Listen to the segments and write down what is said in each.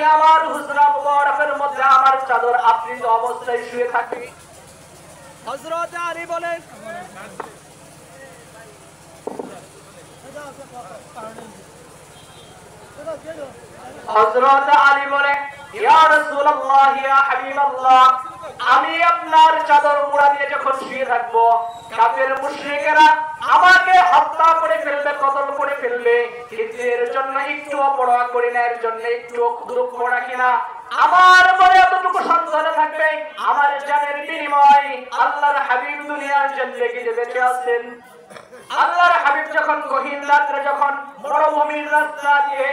আমি আমার হুজরা মুবারকের মধ্যে আমার চাদর আবৃত অবস্থায় শুয়ে থাকি। হযরত আলী বলেন হযরত আলী বলে ইয়া রাসূলুল্লাহ ইয়া হাবিবাল্লাহ, আমি আপনার চাদর মুড়া দিয়ে যখন শুয়ে থাকবো, কাফের মুশরিকেরা আমাকে হত্যা করে ফেলবে, কতল করে ফেলবে, কিন্তু এর জন্য একটু পরোয়া করি না, এর জন্য একটু দুঃখ রাখি না। আমার মনে এতটুকু সন্দেহ থাকবে আমার জানের বিনিময় আল্লাহর হাবিব দুনিয়ার জিন্দেগিতে বেঁচে আছেন। আল্লাহর হাবিব যখন গহীন রাত্রে যখন মরুভূমির রাস্তা দিয়ে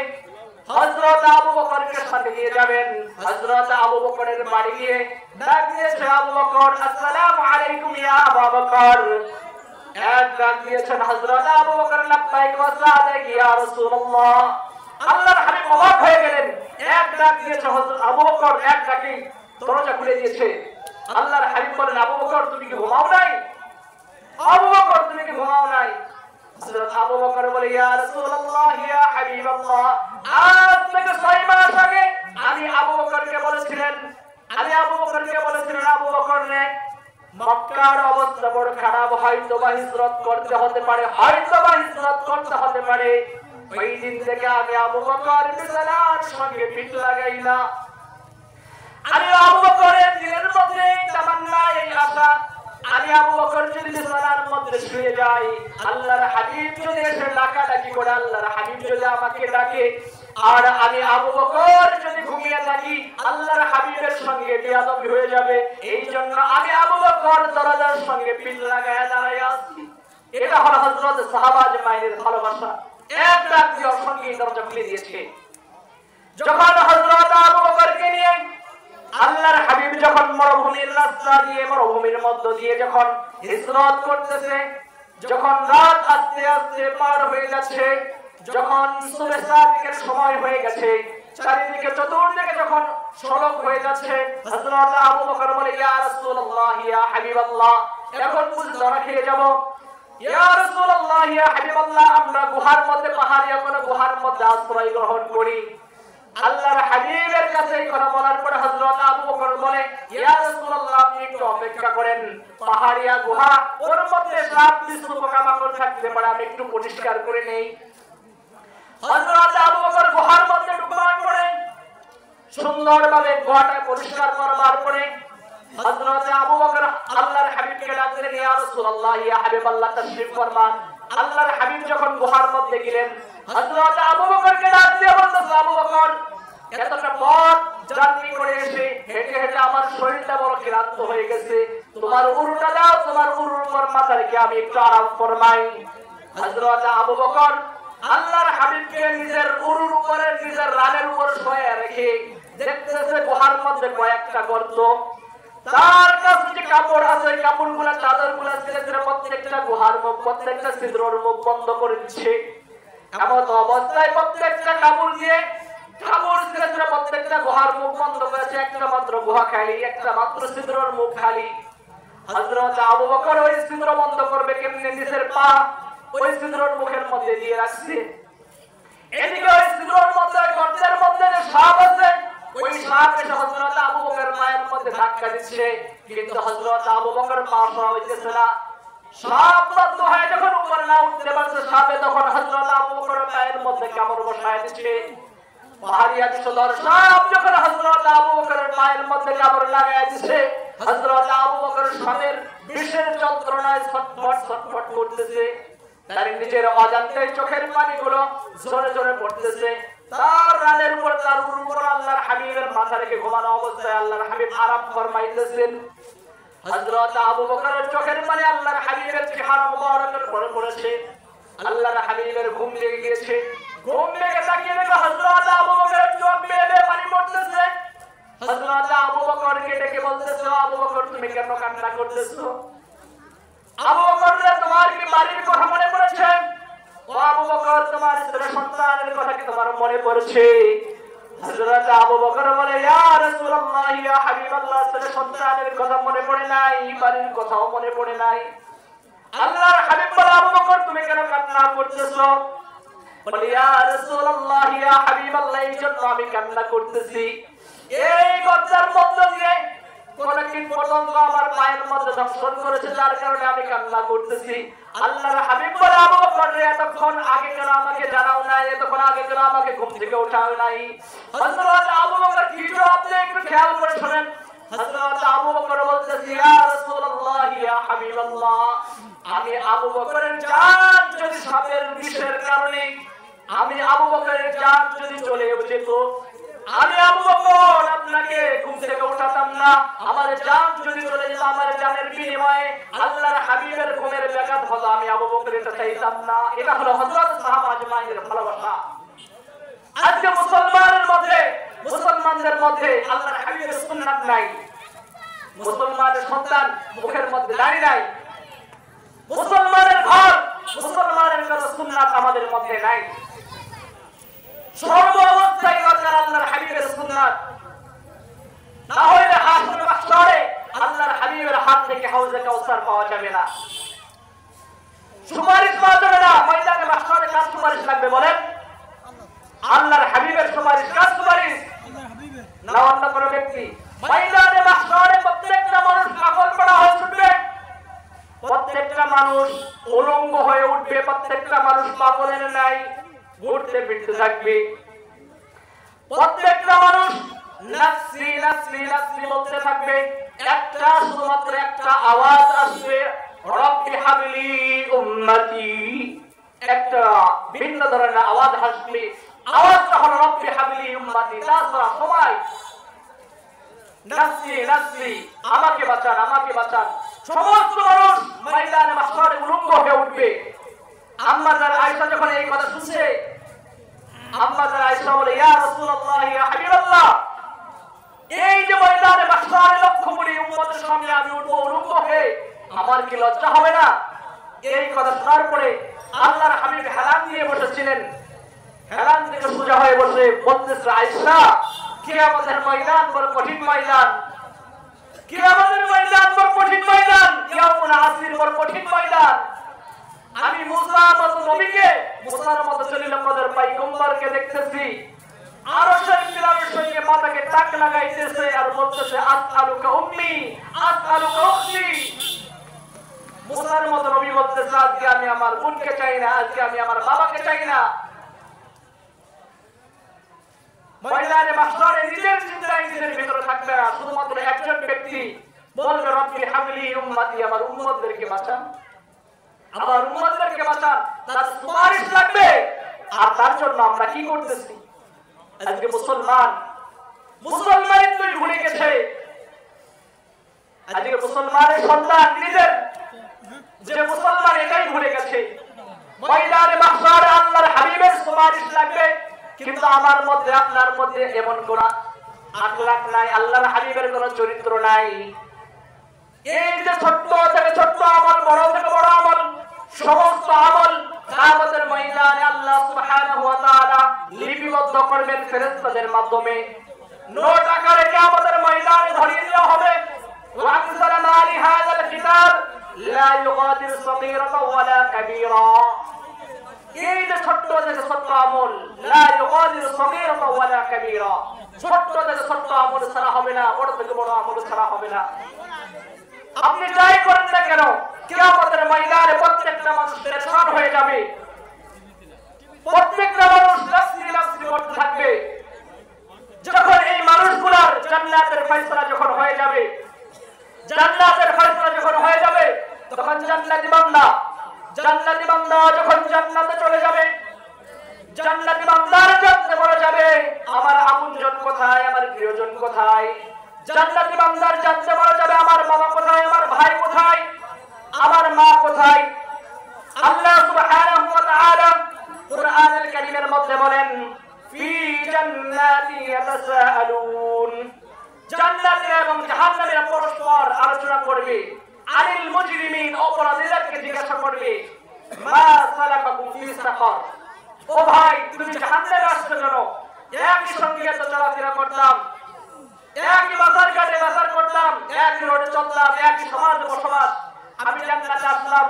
হযরত আবু বকরকে সাথে নিয়ে যাবেন, হযরত আবু বকরের বাড়ি গিয়ে ডাক দিয়েছে, আবু বকর আসসালামু আলাইকুম ইয়া আবু বকর। এক ডাক দিয়েছেন হযরত আবু বকর লাব্বাইক ওয়া সাদাক ইয়া রাসূলুল্লাহ। আল্লাহর হাবিব অবাক হয়ে গেলেন, এক ডাক দিয়েছে হযরত আবু বকর, এক ডাকে দরজা খুলে দিয়েছে। আল্লাহর হাবিব বলেন, আবু বকর তুমি কি ঘুমাও নাই? আবু বকর তুমি কি ঘুমাও নাই? হযরত আবু বকর বলে, ইয়া রাসূলুল্লাহ ইয়া হাবিবাল্লাহ, আজ থেকে 6 মাস আগে আমি আবু বকরকে বলেছিলেন আবু বকর রে, মক্কার অবস্থা বড় খারাপ, হয়তো বা হিজরত করতে হতে পারে। ওই দিন থেকে আমি আবু বকর বিছানার সঙ্গে পিঠ লাগাই না। আমি আবু বকরের দিলের মধ্যে তামান্না, এই আশা, আমি আবু বকর যদি বিছানার মধ্যে শুয়ে যাই, আল্লাহর হাবিব যদি এসে ডাকাডাকি করে, আল্লাহর হাবিব যদি আমাকে ডাকে, আর আমি আবু বকর যদি ঘুমিয়ে থাকি, আল্লাহর হাবিবের সঙ্গে বেয়াদবি হয়ে যাবে। এই জন্য আমি আবু বকর দরজার সঙ্গে পিঠ লাগায়া দাঁড়ায় আছি। এটা হলো হযরত সাহাবা আজমাইনের ভালোবাসা। এক ডাক দিয়ে সঙ্গে দরজা খুলে দিয়েছে। যখন হযরত আবু বকরকে নিয়ে আল্লাহর হাবিব যখন মরুভূমির রাস্তা দিয়ে, মরুভূমির মধ্য দিয়ে যখন হিজরত করতেছে, যখন রাত আস্তে আস্তে পার হয়ে যাচ্ছে, যখন সুবহ সাদিকের সময় হয়ে গেছে, চারিদিকে চতুর্দিকে যখন সড়ক হয়ে যাচ্ছে, হযরত আবু বকর বলে, ইয়া রাসূলুল্লাহ ইয়া হাবিবাল্লাহ, এখন বুঝ ধরা খেয়ে যাব। ইয়া রাসূলুল্লাহ ইয়া হাবিবাল্লাহ, আমরা গুহার মধ্যে, পাহাড়িয়া কোন গুহার মধ্যে আশ্রয় গ্রহণ করি। আল্লাহর হাবিবের কাছে এই কথা বলার পরে হযরত আবু বকর বলে, ইয়া রাসূলুল্লাহ আপনি একটু অপেক্ষা করেন, পাহাড়িয়া গুহা, ওর মধ্যে সাপ বিচ্ছু পোকামাকড় থাকতে পারে, আমি একটু পরিষ্কার করে নেই। হযরত আবু বকর গুহার মধ্যে ঢুকবার পরে সুন্দরভাবে গুহাটা পরিষ্কার করবার পরে হযরত আবু বকর আল্লাহর হাবিবকে ডাক দিলেন, ইয়া রাসূলুল্লাহ ইয়া হাবিবাল্লাহ তাশরীফ ফরমান। আল্লাহর হাবিব যখন গুহার মধ্যে গেলেন, হযরত আবু বকরকে ডাক দিয়ে বলতেছে, আবু বকর এতটা পথ জার্নি করে এসে হেঁটে হেঁটে আমার শরীরটা বড় ক্লান্ত হয়ে গেছে, তোমার উরুটা দাও, তোমার উরুর উপর মাথা রেখে আমি একটু আরাম ফরমাই। হযরত আবু বকর আল্লাহর হাবিবকে নিজের উরুর উপরে, নিজের রানের উপর শোয়া রেখে দেখতেছে গুহার মধ্যে কয়েকটা গর্ত, তার কাছে যে কাপড় আছে, কাপড়গুলা, চাদরগুলা ছেড়ে ছেড়ে প্রত্যেকটা গুহার মুখ, প্রত্যেকটা ছিদ্রর মুখ বন্ধ করে দিচ্ছে। এমন অবস্থায় প্রত্যেকটা কাপড় দিয়ে, কাপড় ছেড়ে ছেড়ে প্রত্যেকটা গুহার মুখ বন্ধ করেছে, একটা মাত্র গুহা খালি, একটা মাত্র ছিদ্রর মুখ খালি। হযরত আবু বকর ওই ছিদ্র বন্ধ করবে কেমনে, নিচের পা ওই ছিদ্রর মুখের মধ্যে দিয়ে রাখছে। এদিকে ওই ছিদ্রর মধ্যে, গর্তের মধ্যে যে সাপ আছে, ওই সাপ এসে হযরত আবু বকরের পায়ের মধ্যে ধাক্কা দিচ্ছে, কিন্তু হযরত আবু বকর পা সরা হইতেছে না। সাপ বন্ধ হয়ে যখন উপরে না উঠতে পারছে সাপে, তখন হযরত আবু বকরের পায়ের মধ্যে কামড় বসায় দিচ্ছে। পাহাড়িয়া বিষধর সাপ যখন হযরত আবু বকরের পায়ের মধ্যে কামড় লাগায় দিচ্ছে, হযরত আবু বকর সাপের বিষের যন্ত্রণায় ছটফট ছটফট করতেছে। তার নিজের অজান্তেই চোখের পানিগুলো ঝরে ঝরে পড়তেছে। তার রানের উপর, তার উপর আল্লাহর হাবিবের মাথা রেখে ঘুমানো অবস্থায় আল্লাহর হাবিব আরাম ফরমাইতেছেন। হযরত আবু বকরের চোখের পানি আল্লাহর হাবিবের চেহারা মুবারকের উপরে পড়েছে। আল্লাহর হাবিবের ঘুম লেগে গিয়েছে। ঘুম লেগে তাকিয়ে দেখে হযরত আবু বকরের চোখ বেয়ে বেয়ে পানি পড়তেছে। হযরত আবু বকরকে ডেকে বলতেছে, আবু বকর তুমি কেন কান্না করতেছো? আবু বকর তোমার কি বাড়ির কথা মনে পড়েছে? ও আবু বকর তোমার স্ত্রী সন্তানের কথা কি তোমার মনে পড়ছে? হযরত আবু বকর বলে, ইয়া রাসূলুল্লাহ ইয়া হাবিবাল্লাহ, স্ত্রী সন্তানের কথা মনে পড়ে নাই, বাড়ির কথাও মনে পড়ে নাই। আল্লাহর হাবিব বলে, আবু বকর তুমি কেন কান্না করতেছো? বলে ইয়া রাসূলুল্লাহ ইয়া হাবিবাল্লাহ এই জন্য আমি কান্না করতেছি এই গর্দার মধ্য দিয়ে কোনদিন পর্যন্ত আমার পায়ের মধ্যে দংশন করেছে যার কারণে আমি কান্না করতেছি আল্লাহর হাবিব বলে আবু বকর এতক্ষণ আগে কেন আমাকে জানাও নাই এতক্ষণ আগে কেন আমাকে ঘুম থেকে উঠাও নাই হযরত আবু বকর কি জবাব দেয় একটু খেয়াল করে শুনেন হযরত আবু বকর বলতেছে ইয়া রাসূলুল্লাহ ইয়া হাবিবাল্লাহ আমি আবু বকরের জান যদি সাপের বিষের কারণে আমি আবু বকরের জান যদি চলে যেত আমি আবু বকর আপনাকে ঘুম থেকে উঠাতাম না আমার জান যদি চলে যেত আমার জানের বিনিময়ে আল্লাহর হাবিবের ঘুমের ব্যাঘাত হতো আমি আবু বকর এটা চাইতাম না এটা হলো হযরত সাহাবা আজমাইনের ভালোবাসা আজকে মুসলমানদের মধ্যে আল্লাহর হাবিবের সুন্নাত নাই মুসলমানের সন্তান মুখের মধ্যে দাড়ি নাই মুসলমানের ঘর মুসলমানের কোন সুন্নাত আমাদের মধ্যে নাই সর্ব অবস্থায় দরকার আল্লাহর হাবিবের সুন্নাত না হলে হাসরের মাহশরে আল্লাহর হাবিবের হাত থেকে হাউজে কাউসার পাওয়া যাবে না সুপারিশ পাওয়া যাবে না ময়দানে মাহশরে কার সুপারিশ লাগবে বলেন আল্লাহর হাবিবের সুপারিশ কার সুপারিশ না অন্য কোন ব্যক্তি ময়দানে মাহশরে প্রত্যেকটা মানুষ পাগল পড়া হয়ে উঠবে প্রত্যেকটা মানুষ উলঙ্গ হয়ে উঠবে প্রত্যেকটা মানুষ পাগলের নাই ঘুরতে ফিরতে থাকবে প্রত্যেকটা মানুষ নাসরি নাসরি নাসরি বলতে থাকবে একটা শুধুমাত্র একটা আওয়াজ আসবে রব্বি হাবলি উম্মতি একটা ভিন্ন ধরনের আওয়াজ আসবে আওয়াজটা হলো রব্বি হাবলি উম্মতি তাছাড়া সবাই নাসরি নাসরি আমাকে বাঁচান আমাকে বাঁচান সমস্ত মানুষ ময়দানে মাহশরে উলঙ্গ হয়ে উঠবে আম্মা যারা আয়েশা যখন এই কথা শুনছে আম্মা যারা আয়েশা বলে ইয়া রাসূলুল্লাহ ইয়া হাবিবাল্লাহ এই যে ময়দানে মাহশরে লক্ষ কোটি উম্মতের সামনে আমি উঠবো উলঙ্গ হয়ে আমার কি লজ্জা হবে না এই কথা শোনার পরে আল্লাহর হাবিব হেলান দিয়ে বসেছিলেন হেলান থেকে সোজা হয়ে বসে বলতেছে আয়েশা কিয়ামতের ময়দান বড় কঠিন ময়দান কিয়ামতের ময়দান বড় কঠিন ময়দান ইয়াউমুল আসির বড় কঠিন ময়দান আমি মুসার মতো নবীকে মুসার মতো জলিল কদর পয়গম্বরকে দেখতেছি আরশের কিরামের সঙ্গে মাথাকে টাক লাগাইতেছে আর বলতেছে আসআলুকা উম্মি আসআলুকা উখতি মুসার মতো নবী বলতেছে আজকে আমি আমার বোনকে চাই না আজকে আমি আমার বাবাকে চাই না ময়দানে মাহশরে নিজের চিন্তায় নিজের ভিতরে থাকবে না শুধুমাত্র একজন ব্যক্তি বলবে রব্বি হাবলি উম্মতি আমার উম্মতদেরকে বাঁচান আমার উম্মতদেরকে বাঁচান তার সুপারিশ লাগবে আর তার জন্য আমরা কি করতেছি আজকে মুসলমান তুই ভুলে গেছে আজকে মুসলমানের সন্তান নিজের যে মুসলমান এটাই ভুলে গেছে ময়দানে মাহশরে আল্লাহর হাবিবের সুপারিশ লাগবে কিন্তু আমার মধ্যে আপনার মধ্যে এমন কোন আখলাক নাই আল্লাহর হাবিবের কোন চরিত্র নাই এই যে ছোট্ট থেকে ছোট্ট আমল বড় থেকে বড় আমল সমস্ত আমল কিয়ামতের ময়দানে আল্লাহ সুবহানাহু ওয়া তাআলা লিপিবদ্ধ করবেন ফেরেশতাদের মাধ্যমে নোট আকারে কিয়ামতের ময়দানে ধরিয়ে দেওয়া হবে ওয়া আকসারা আলি হাযাল কিতাব লা ইউগাদির সগীরাতাও ওয়ালা কাবীরা এই যে ছোট্ট থেকে ছোট্ট আমল লা ইউগাদির সগীরাতাও ওয়ালা কাবীরা ছোট্ট থেকে ছোট্ট আমল ছাড়া হবে না বড় থেকে বড় আমল ছাড়া হবে না আপনি যাই করেন না কেন কিয়ামতের ময়দানে প্রত্যেকটা মানুষ পেরেশান হয়ে যাবে প্রত্যেকটা মানুষ নাফসি নাফসি করতে থাকবে যখন এই মানুষগুলোর জান্নাতের ফয়সালা যখন হয়ে যাবে জান্নাতের ফয়সালা যখন হয়ে যাবে তখন জান্নাতি বান্দা যখন জান্নাতে চলে যাবে জান্নাতি বান্দার জানতে বলে যাবে আমার আপনজন কোথায় আমার প্রিয়জন কোথায় জান্নাতি বান্দার জানতে বলে যাবে আমার বাবা কোথায় আমার ভাই কোথায় আমার মা কোথায় আল্লাহ সুবহানাহু ওয়া তাআলা কুরআনুল কারীমের মধ্যে বলেন ফি জান্নাতি ইয়াতাসাআলুন জান্নাতে এবং জাহান্নামে পরস্পর আলোচনা করবে আনিল মুজরিমিন অপরাধীদেরকে জিজ্ঞাসা করবে মা সালাকাকুম ফি সাকার ও ভাই তুমি জাহান্নামে আসছো কেন একই সঙ্গে তো চলাফেরা করতাম একই বাজার ঘাটে বাজার করতাম একই রোডে চলতাম একই সমাজে বসবাস আমি জান্নাতে আসলাম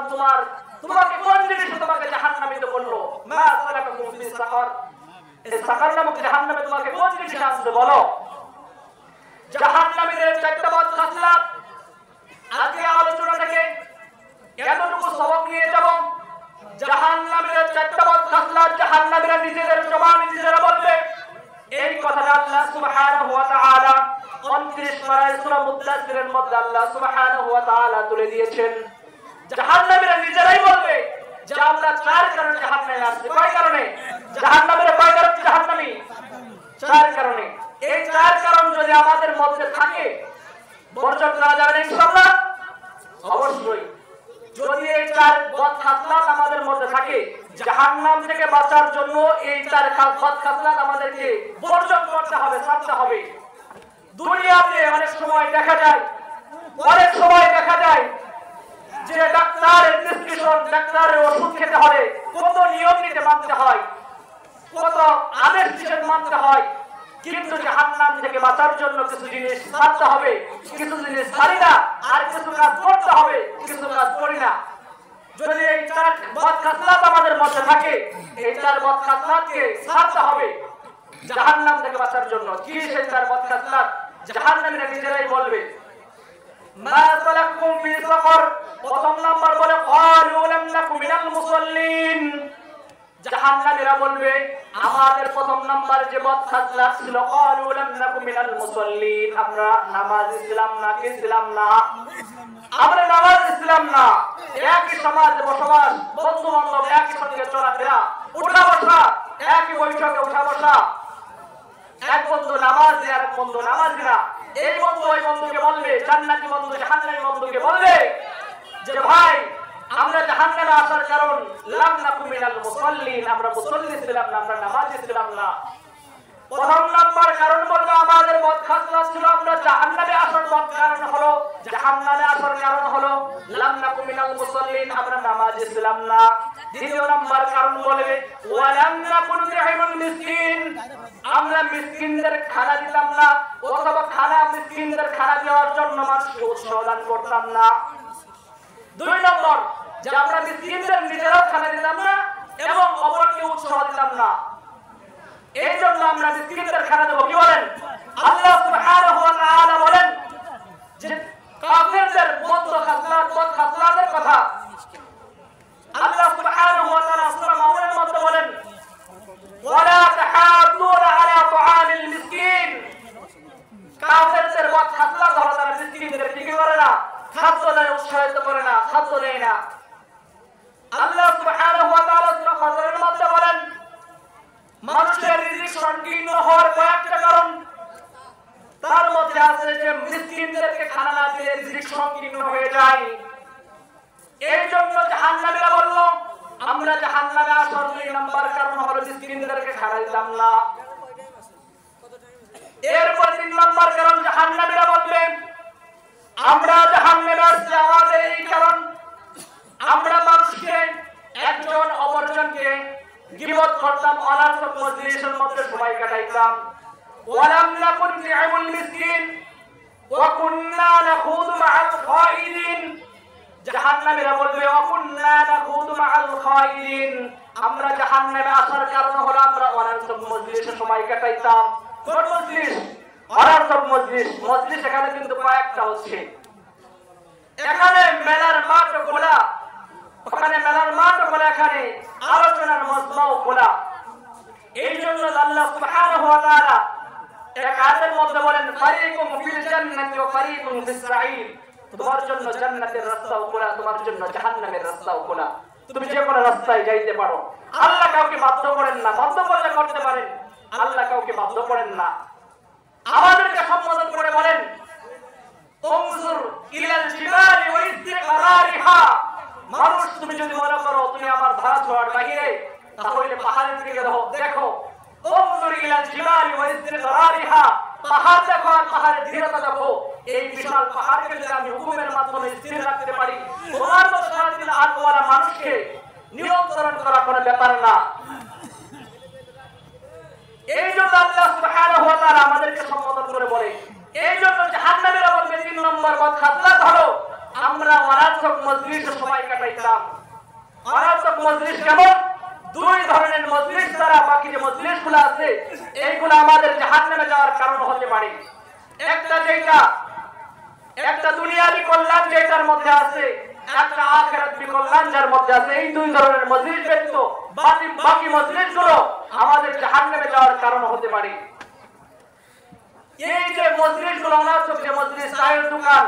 তোমাকে কোন জিনিস তোমাকে জাহান্নামে করলো মা সালাকাকুম ফি সাকার, এই সাকার নামক জাহান্নামে তোমাকে কোন জিনিস আনছে বলো। জাহান্নামীদের চারটা বদ খাসলাত, আজকে আলোচনা থেকে এতটুকু সবক নিয়ে যাব। জাহান্নামীদের চারটা বদ খাসলাত, জাহান্নামীরা নিজেদের জবানে নিজেরা বলবে। এই কথাটা আল্লাহ সুবহানাহু ওয়া তাআলা 29 পারায় সূরা মুদাসসিরের মধ্যে আল্লাহ সুবহানাহু ওয়া তাআলা তুলে দিয়েছেন। জাহান্নামীরা নিজেরাই বলবে যে আমরা চার কারণে জাহান্নামে আসছি। কয় কারণে? জাহান্নামীরা কয় কারণে জাহান্নামী? চার কারণে। এই চার কারণ যদি আমাদের মধ্যে থাকে বর্জন করা যাবে না ইনশাআল্লাহ? অবশ্যই। যদি এই চার বদ খাসলাত আমাদের মধ্যে থাকে, জাহান্নাম থেকে বাঁচার জন্য এই চার বদ খাসলাত আমাদেরকে বর্জন করতে হবে, ছাড়তে হবে। দুনিয়াতে অনেক সময় দেখা যায় যে ডাক্তারের প্রেসক্রিপশন, ডাক্তারের ওষুধ খেতে হলে কত নিয়ম নীতি মানতে হয়, কত আদেশ নিষেধ মানতে হয়। কিন্তু জাহান্নাম থেকে বাঁচার জন্য কিছু জিনিস ছাড়তে হবে, কিছু জিনিস ছাড়ি না, আর কিছু কাজ করতে হবে, কিছু কাজ করি না। যদি এই চার বদ খাসলাত আমাদের মধ্যে থাকে, এই চার বদ খাসলাতকে ছাড়তে হবে জাহান্নাম থেকে বাঁচার জন্য। কি সেই চার বদ খাসলাত? জাহান্নামীরা নিজেরাই বলবে মা সালাকাকুম ফি সাকার। প্রথম নাম্বার বলে ক্বালু লাম নাকু মিনাল মুসাল্লিন। জাহান্নামীরা বলবে আমাদের প্রথম নাম্বার যে বদ খাসলাত ছিল ক্বালু লাম নাকু মিনাল মুসাল্লিন, আমরা নামাজ ছিলাম না, কি ছিলাম না? আমরা নামাজ ছিলাম না। একই সমাজে বসবাস, বন্ধু বান্ধব একই সঙ্গে চলাফেরা, উঠা বসা, একই বৈঠকে উঠা বসা, এক বন্ধু নামাজি আর এক বন্ধু নামাজি না। এই বন্ধু ওই বন্ধুকে বলবে, জান্নাতি বন্ধু জাহান্নামী বন্ধুকে বলবে যে ভাই আমরা জাহান্নামে আসার কারণ লাম নাকু মিনাল মুসাল্লিন, আমরা মুসল্লি ছিলাম না, আমরা নামাজি ছিলাম না। প্রথম নাম্বার কারণ বলবো আমাদের বদ খাসলাত ছিল আমরা জাহান্নামে আসার কারণ হলো, জাহান্নামে আসার কারণ হলো লাম নাকু মিনাল মুসাল্লিন, আমরা নামাজি ছিলাম না। দ্বিতীয় নাম্বার কারণ বলবে ওয়া লাম নাকু নুতি'মুল মিসকিন, আমরা মিসকিনদের খানা দিতাম না, অথবা মিসকিনদের খানা দেওয়ার জন্য মানুষকে উৎসাহ দান করতাম না। দুই নম্বর যে আমরা মিসকিনদের নিজেরাও খানা দিতাম না এবং অপরকে উৎসাহ দিতাম না। এই জন্য আমরা মিসকিনদের খানা দেব। কি বলেন? আল্লাহ সুবহানাহু ওয়া তাআলা বলেন যে কাফিরদের বদ খাসলাতের কথা আল্লাহ সুবহানাহু ওয়া তাআলা সূরা মাউনের মধ্যে বলেন ওয়ালা তাহাদুনা আলা তুআমিল মিসকিন। কাফিরদের বদ খাসলাত হলো তারা মিসকিনদের কি করে না? খাদ্য দেয়, উৎসাহিত করে না, খাদ্য দেয় না। আল্লাহ সুবহানাহু ওয়া তাআলা সূরা ফাজরের মধ্যে বলেন মানুষের রিজিক সংকীর্ণ হওয়ার কয়েকটা কারণ, তার মধ্যে আছে যে মিসকিনদেরকে খানা না দিলে রিজিক সংকীর্ণ হয়ে যায়। এই জন্য জাহান্নামীরা বলল আমরা জাহান্নামে আসার 2 নাম্বার কারণ হলো মিসকিনদেরকে খানা দিতাম না। এরপর 3 নাম্বার কারণ জাহান্নামীরা বলবে আমরা জাহান্নামে আসছি আমাদের এই কারণ আমরা মানুষকে একজন অপরজনকে গীবত করতাম, অনার্থক মজলিসের মধ্যে সময় কাটাইতাম। ওয়ালাম নাকুন নুতি'মুল মিসকিন ওয়া কুননা নাখুদু মা'আল খাইদিন। জাহান্নামীরা বলবে ওয়া কুননা নাখুদু মা'আল খাইদিন, আমরা জাহান্নামে আসার কারণ হলো আমরা অনার্থক মজলিসে সময় কাটাইতাম। কোন মজলিস? অনার্থক মজলিস। মজলিস এখানে কিন্তু কয়েকটা হচ্ছে। এখানে মেলার মাঠ খোলা, ওখানে মেলার মাঠ খোলা, এখানে আলোচনার মজমাও খোলা। এই জন্য আল্লাহ সুবহানাহু ওয়া তাআলা এক আয়াতের মধ্যে বলেন ফারিকুম ফিল জান্নাতি ওয়া ফারিকুম ফিস সাঈর, তোমার জন্য জান্নাতের রাস্তাও খোলা, তোমার জন্য জাহান্নামের রাস্তাও খোলা। তুমি যে কোনো রাস্তায় যাইতে পারো। আল্লাহ কাউকে বাধ্য করেন না, বাধ্য করলে করতে পারেন, আল্লাহ কাউকে বাধ্য করেন না। আমাদেরকে সম্বোধন করে বলেন উনজুর ইলাল জিবালি ওয়া ইস্তিকরারিহা, মানুষ তুমি যদি মনে করো তুমি আমার ধারা ছোঁয়ার বাহিরে, তাহলে পাহাড়ের দিকে দেখো। উনজুর ইলাল জিবালি ওয়া ইস্তিকরারিহা, পাহাড় দেখো আর পাহাড়ের দৃঢ়তা দেখো। এই বিশাল পাহাড়কে যদি আমি হুকুমের মাধ্যমে স্থির রাখতে পারি, তোমার মতো সারাদিন আল্লাহওয়ালা মানুষকে নিয়ন্ত্রণ করা কোনো ব্যাপার না। এই জন্য আল্লাহ সুবহানাহু ওয়া তাআলা আমাদেরকে সম্বোধন করে বলে, এই জন্য জাহান্নামীরা বলবে 3 নম্বর বদ খাসলাত হলো আমরা অনার্থক মজলিসে সময় কাটাইতাম। অনার্থক মজলিস কেমন? দুই ধরনের মজলিস ছাড়া বাকি যে মজলিসগুলো আছে এইগুলো আমাদের জাহান্নামে যাওয়ার কারণ হতে পারে। একটা দুনিয়াবি কল্যাণ যেটার মধ্যে আছে, একটা আখিরাতি কল্যাণ যার মধ্যে আছে। এই দুই ধরনের মজলিস ব্যতীত বাকি মজলিসগুলো আমাদের জাহান্নামে যাওয়ার কারণ হতে পারে। এই যে মজলিসগুলো অনার্থক যে মজলিস, চায়ের দোকান,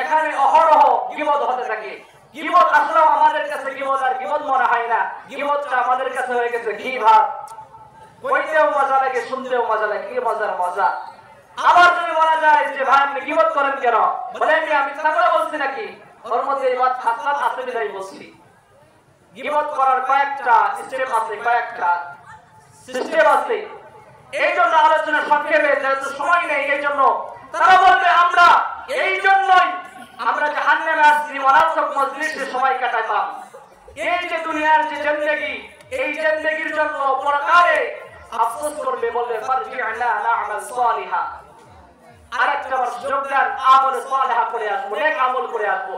এখানে অহরহ গীবত হতে থাকে। গীবত আসলেও আমাদের কাছে গীবত আর গীবত মনে হয় না, গীবতটা আমাদের কাছে হয়ে গেছে ঘি ভাত। কইতেও মজা লাগে, শুনতেও মজা লাগে, কি মজার মজা। আবার যদি বলা যায় যে ভাই আপনি গীবত করেন কেন, বলে আমি ছাগল বলছি নাকি, ওর মধ্যে এই বাত খাসলাত আছে বিধায় বলছি। গীবত করার কয়েকটা স্টেপ আছে, কয়েকটা সিস্টেম আছে। এই জন্য আলোচনা সংক্ষেপে, যেহেতু সময় নেই, এই জন্য তারা বলবে আমরা এই জন্যই আমরা জাহান্নামে আসছি, অনার্থক মজলিসে সময় কাটাতাম। এই যে দুনিয়ার যে জিন্দেগি, এই জিন্দেগির জন্য পরকালে আফসোস করবে, বলবে ফারজি'না না'মাল সালিহা, আরেকটা বার সুযোগ দেন, আমল সালিহা করে আসবো, নেক আমল করে আসবো।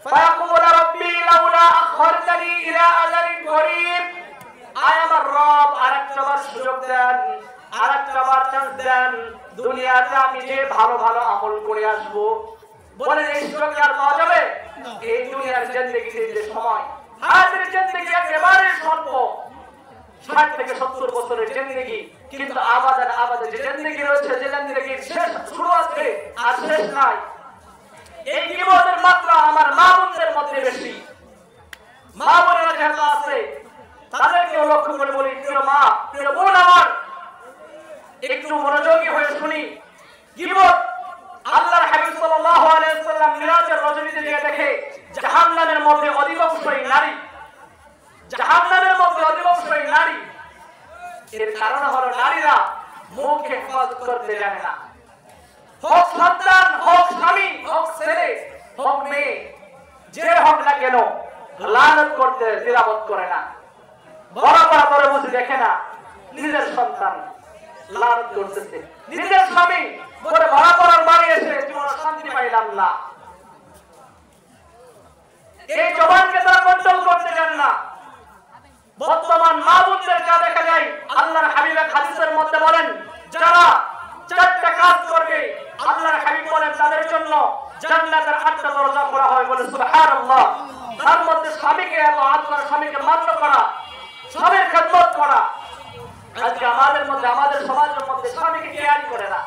ফায়াকুল রাব্বি লাউলা আখরতানি ইলা আজালিন করিব, আয় আমার রব আরেকটা বার সুযোগ দেন, আরেকটা বার চান্স দেন, দুনিয়াতে আমি যে ভালো ভালো আমল করে আসবো। বলেন এই সুযোগ আর পাওয়া যাবে? এই দুনিয়ার জিন্দেগিতে যে সময়, হায়াতের জিন্দেগি একেবারে স্বল্প, 60 থেকে 70 বছরের জিন্দেগি, কিন্তু আবাদের যে জিন্দেগি রয়েছে, যে জিন্দেগির শেষ শুরু আছে আর শেষ নাই। এই গীবতের মাত্রা আমার মা বোনদের মধ্যে বেশি। মা বোনেরা যেহেতু আছে, তাদেরকেও লক্ষ্য করে বলি, প্রিয় মা, প্রিয় বোন আমার, একটু মনোযোগী হয়ে শুনি। গীবত আল্লাহর হাবিব সাল্লাল্লাহু আলাইহি ওয়াসাল্লাম মিরাজের রজনীতে গিয়ে দেখে জাহান্নামের মধ্যে অধিকাংশই নারী, জাহান্নামের মধ্যে অধিকাংশই নারী। এর কারণ হলো নারীরা মুখে হেফাজত করতে জানে না। হোক সন্তান, হোক স্বামী, হোক ছেলে, হোক মেয়ে, যে হোক না কেন, লানত করতে দ্বিধাবোধ করে না। বড় বড় করে বুঝে দেখে না নিজের সন্তান লানত করতেছে, নিজের স্বামী বলে ভাড়া করার বাড়ি এসে জীবনে শান্তি পাইলাম না। এই জবানকে তারা কন্ট্রোল করতে জানে না। বর্তমান মা বোনদের যা দেখা যায়, আল্লাহর হাবিব হাদিসের মধ্যে বলেন, যারা 4টা কাজ করবে, আল্লাহর হাবিব বলেন তাদের জন্য জান্নাতের 8টা দরজা খোলা হয়। বলে সুবহানাল্লাহ। তার মধ্যে স্বামীকে আল্লাহ স্বামীকে মান্য করা, স্বামীর খেদমত করা। আজকে আমাদের মধ্যে, আমাদের সমাজের মধ্যে স্বামীকে কেয়ার করে না।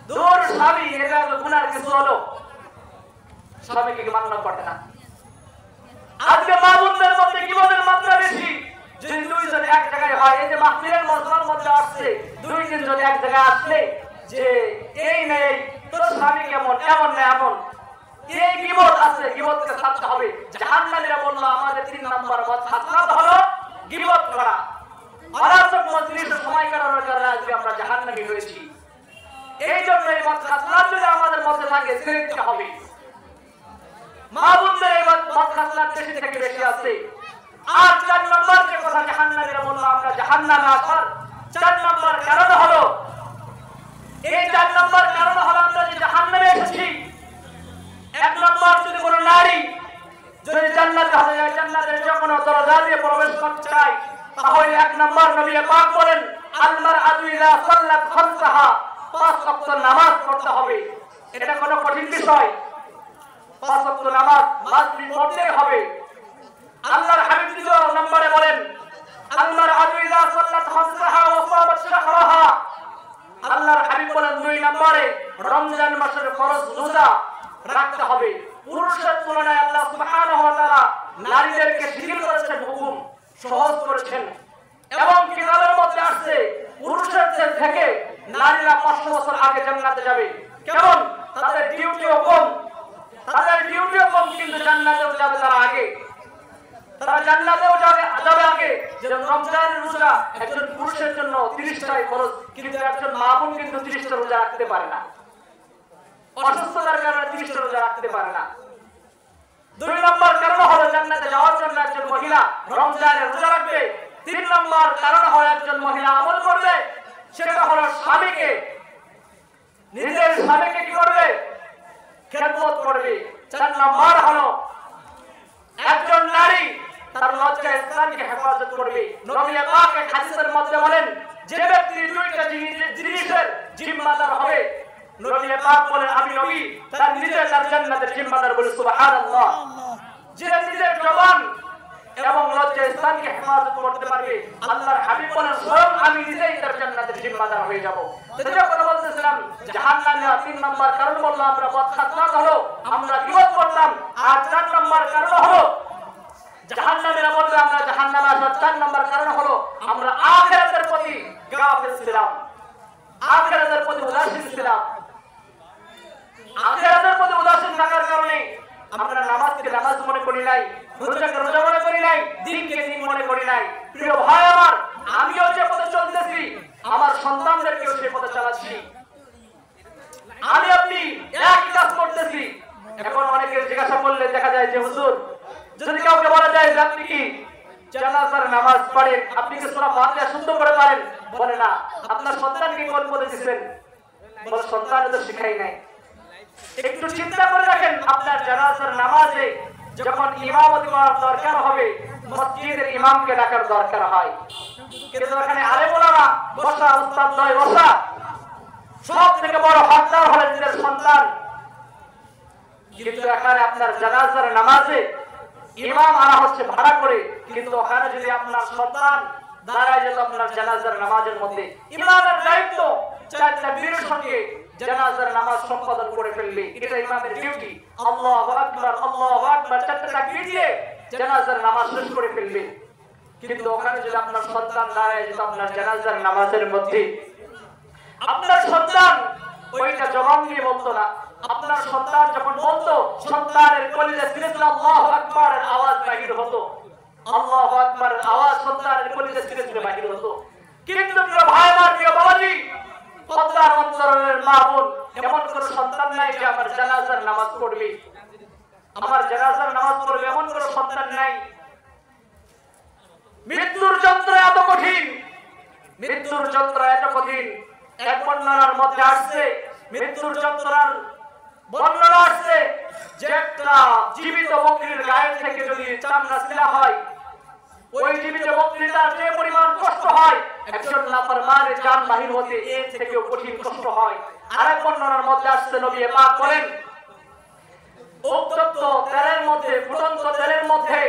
দূর স্বামী, এটা গুনার কিছু হলো, স্বামীকে মান্য করে না। আজকে মা বোনদের মধ্যে গীবতের মাত্রা বেশি। যদি দুইজন এক জায়গায় হয়, এই যে মাহফিলের মজমার মধ্যে আসছে, 2-3 জন এক জায়গায় আসলে যে এই নেই তোর স্বামী কেমন, এমন না এমন, এই গীবত আছে, গীবতকে ছাড়তে হবে। জাহান্নামীরা বলল আমাদের 3 নম্বর মত হাসনাত হলো গীবত করা। অনার্থক মজলিসে সময় কাটানোর কারণে আজকে আমরা জাহান্নামী হয়েছি। এই জন্য এই মত হাসনাত যদি আমাদের মধ্যে থাকে, ছেড়ে দিতে হবে। মা বোনদের এই মত হাসনাত বেশি থেকে বেশি আছে। আর 4 নম্বর যে কথা জাহান্নামীরা বলল আমরা জাহান্নামে আসার 4 নম্বর কারণ হলো, এই 4 নম্বর কারণ হলো আমরা যে জাহান্নামে এসেছি। 1 নম্বর, যদি কোনো নারী যদি জান্নাতে হতে যায়, জান্নাতের যে কোনো দরজা দিয়ে প্রবেশ করতে চায়, তাহলে 1 নম্বর নবী পাক বলেন আল মারআতু ইযা সাল্লাত খামসাহা, 5 ওয়াক্ত নামাজ পড়তে হবে। এটা কোনো কঠিন বিষয়? 5 ওয়াক্ত নামাজ মাসবিক পড়তেই হবে। আল্লাহর হাবিব 2 নম্বরে বলেন আল মারআতু ইযা সাল্লাত খামসাহা ওয়া সামাত শাহরাহা। আল্লাহর হাবিব বলেন 2 নম্বরে রমজান মাসের ফরজ রোজা রাখতে হবে। পুরুষের তুলনায় আল্লাহ সুবহানাহু ওয়া তাআলা নারীদেরকে শিথিল করেছেন, হুকুম সহজ করেছেন। এবং কিতাবের মধ্যে আসছে পুরুষের থেকে নারীরা 500 বছর আগে জান্নাতে যাবে। কেমন? তাদের ডিউটিও কম, কিন্তু জান্নাতেও যাবে তারা আগে। তারা জান্নাতেও যাবে আগে। যেমন রমজানের রোজা একজন পুরুষের জন্য 30টাই ফরজ, কিন্তু একজন মা বোন কিন্তু 30টা রোজা রাখতে পারে না। অসুস্থতার কারণে 30টা রোজা রাখতে পারে না। 2 নম্বর কারণ হলো জান্নাতে যাওয়ার জন্য একজন মহিলা রমজানের রোজা রাখবে। 3 নম্বর কারণ হলো একজন মহিলা আমল করবে, সেটা হলো স্বামীকে, নিজের স্বামীকে কি করবে? খেদমত করবে। 4 নম্বর হলো একজন নারী তার লজ্জা স্থানকে হেফাজত করবে। নবী পাক এক হাদিসের মধ্যে বলেন, যে ব্যক্তি দুইটা জিনিসের জিম্মাদার হবে, নবী পাক বলেন আমি নবী তার নিজে তার জান্নাতের জিম্মাদার। বলে সুবহানাল্লাহ। যে নিজের জবান এবং লজ্জা স্থানকে হেফাজত করতে পারবে, আল্লাহর হাবিব বলেন স্বয়ং আমি নিজেই তার জান্নাতের জিম্মাদার হয়ে যাব। যেটা কথা বলতেছিলাম, জাহান্নামে 3 নম্বর কারণ বললো আমরা বদখাসলাত হলো, আমরা গীবত করলাম। আর 4 নম্বর কারণ হলো জাহান্নামীরা বলবে আমরা জাহান্নামে আসার 4 নম্বর কারণ হলো আমরা আখিরাতের প্রতি গাফিল ছিলাম, আখিরাতের প্রতি উদাসীন ছিলাম। আখিরাতের প্রতি উদাসীন থাকার কারণে আমরা নামাজকে নামাজ মনে করি নাই, রোজাকে রোজা মনে করি নাই, দিনকে দিন মনে করি নাই। প্রিয় ভাই আমার, আমিও যে পথে চলতেছি আমার সন্তানদেরকেও সেই পথে চালাচ্ছি। আমি আপনি একই কাজ করতেছি। এখন অনেকে জিজ্ঞাসা করলে দেখা যায় যে হুজুর, যদি কাউকে বলা যায় যে আপনি কি জানাজার নামাজ পড়েন, আপনি কি সূরা ফাতিহা শুদ্ধ করে পারেন? বলে না। আপনার সন্তানকে কোন পথে দিচ্ছেন? বলে সন্তানকে তো শিখাই নাই। একটু চিন্তা করে রাখেন, আপনার জানাজার নামাজে যখন ইমামতি করার দরকার হবে, মসজিদের ইমামকে ডাকার দরকার হয়, কিন্তু এখানে আলেম ওলামা বসা, উস্তাদ নয় বসা। সব থেকে বড় হকদার হলেন নিজের সন্তান। কিন্তু এখানে আপনার জানাজার নামাজে ইমাম আনা হচ্ছে ভাড়া করে, কিন্তু ওখানে যদি আপনার সন্তান দাঁড়ায় যেত আপনার জানাজার নামাজের মধ্যে, ইমামের দায়িত্ব 4টা বীরের সঙ্গে জানাজার নামাজ সম্পাদন করে ফেলবে। এটা ইমামের ডিউটি। আল্লাহু আকবার, আল্লাহু আকবার 4টা তাকবীর দিয়ে জানাজার নামাজ শেষ করে ফেলবে। কিন্তু ওখানে যদি আপনার সন্তান দাঁড়ায় যেত আপনার জানাজার নামাজের মধ্যে, আপনার সন্তান ওইটা জবান দিয়ে বলতো না। আপনার সন্তান যখন বলতো, সন্তানের কলিজা ছিঁড়ে দিলে আল্লাহু আকবারের আওয়াজ বাহির হতো। আল্লাহু আকবারের আওয়াজ সন্তানের কলিজা ছিঁড়ে দিলে বাহির হতো। কিন্তু প্রিয় ভাই আমার, প্রিয় বাবাজি, পদ্মার অন্তরের মা বোন, এমন কোন সন্তান নাই যে আমার জানাজার নামাজ পড়বে, আমার জানাজার নামাজ পড়বে, এমন কোন সন্তান নাই। মৃত্যুর যন্ত্রণা এত কঠিন, মৃত্যুর যন্ত্রণা এত কঠিন। এক বর্ণনার মধ্যে আসছে, মৃত্যুর যন্ত্রণার বর্ণনা আসছে যে একটা জীবিত বকরির গায়ে থেকে যদি চামড়া ছিলা হয়, ওই জীবিত বকরিটার যে পরিমাণ কষ্ট হয়, একজন নাফরমানের জান বাহির হতে এর থেকেও কঠিন কষ্ট হয়। আরেক বর্ণনার মধ্যে আসছে নবী পাক বলেন, উত্তপ্ত তেলের মধ্যে, ফুটন্ত তেলের মধ্যে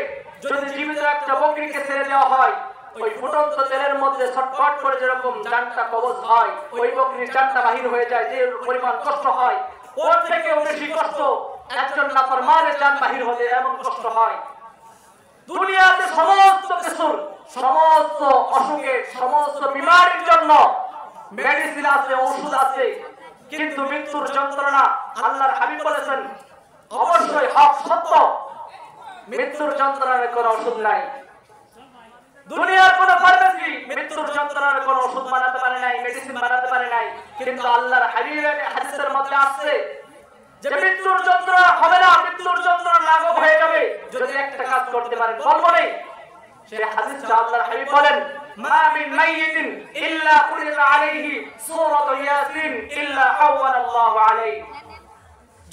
যদি জীবিত একটা বকরিকে ছেড়ে দেওয়া হয়, ওই ফুটন্ত তেলের মধ্যে ছটফট করে যেরকম জানটা কবজ হয়, ওই বকরির জানটা বাহির হয়ে যায়, যে পরিমাণ কষ্ট হয়, ওর থেকেও বেশি কষ্ট একজন নাফরমানের জান বাহির হতে এমন কষ্ট হয়। দুনিয়াতে সমস্ত কিছুর, সমস্ত অসুখের, সমস্ত বিমারির জন্য মেডিসিন আছে, ওষুধ আছে, কিন্তু মৃত্যুর যন্ত্রণা আল্লাহর হাবিব বলেছেন অবশ্যই হক সত্য, মৃত্যুর যন্ত্রণার কোনো ওষুধ নাই। দুনিয়ার কোন ফার্মেসি মৃত্যুর যন্ত্রণার কোন ওষুধ বানাতে পারে নাই, মেডিসিন বানাতে পারে নাই, কিন্তু আল্লাহর হাবিবের হাদিসের মধ্যে আছে যে মৃত্যুর যন্ত্রণা হবে না, মৃত্যুর যন্ত্রণা লাঘব হয়ে যাবে যদি একটা কাজ করতে পারেন। বলবো নেই সেই হাদিসটা আল্লাহর হাবিব বলেন, মা মিন মাইয়িতিন ইল্লা কুরিআ আলাইহি সূরাতু ইয়াসিন ইল্লা আওয়ালাল্লাহু আলাইহি।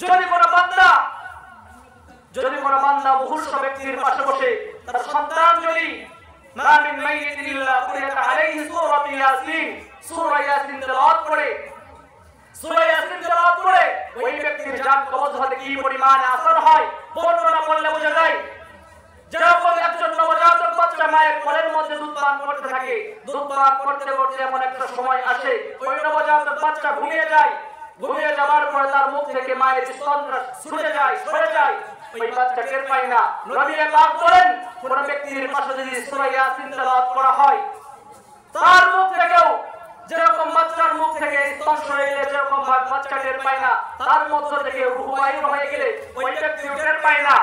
যদি কোন বান্দা মুহূর্ত ব্যক্তির পাশে বসে তার সন্তান যদি মা মিন মাইয়িতিন ইল্লা কুরিআ আলাইহি সূরাতু ইয়াসিন, সূরা ইয়াসিন তেলাওয়াত করে, সূরা ইয়াসিন তেলাওয়াত করে ওই ব্যক্তির জান কবজ হতে কি পরিমাণ আসর হয় বর্ণনা করলে বোঝা যায়। যেরকম একজন নবজাতক বাচ্চা মায়ের কোলের মধ্যে দুধ পান করতে থাকে, দুধ পান করতে করতে এমন একটা সময় আসে ওই নবজাতক বাচ্চা ঘুমিয়ে যায়, ঘুমিয়ে যাওয়ার পরে তার মুখ থেকে মায়ের স্তনটা ছুটে যায়, সরে যায়, ওই বাচ্চা টের পায় না। নবী পাক বলেন, কোন ব্যক্তির পাশে যদি সূরা ইয়াসিন তেলাওয়াত করা হয়, তার মুখ থেকেও যেরকম বাচ্চার মুখ থেকে স্তন সরে গেলে যেরকম বাচ্চা টের পায় না, তার মধ্য থেকে রূহ বাইর হয়ে গেলে ওই ব্যক্তি টের পায় না।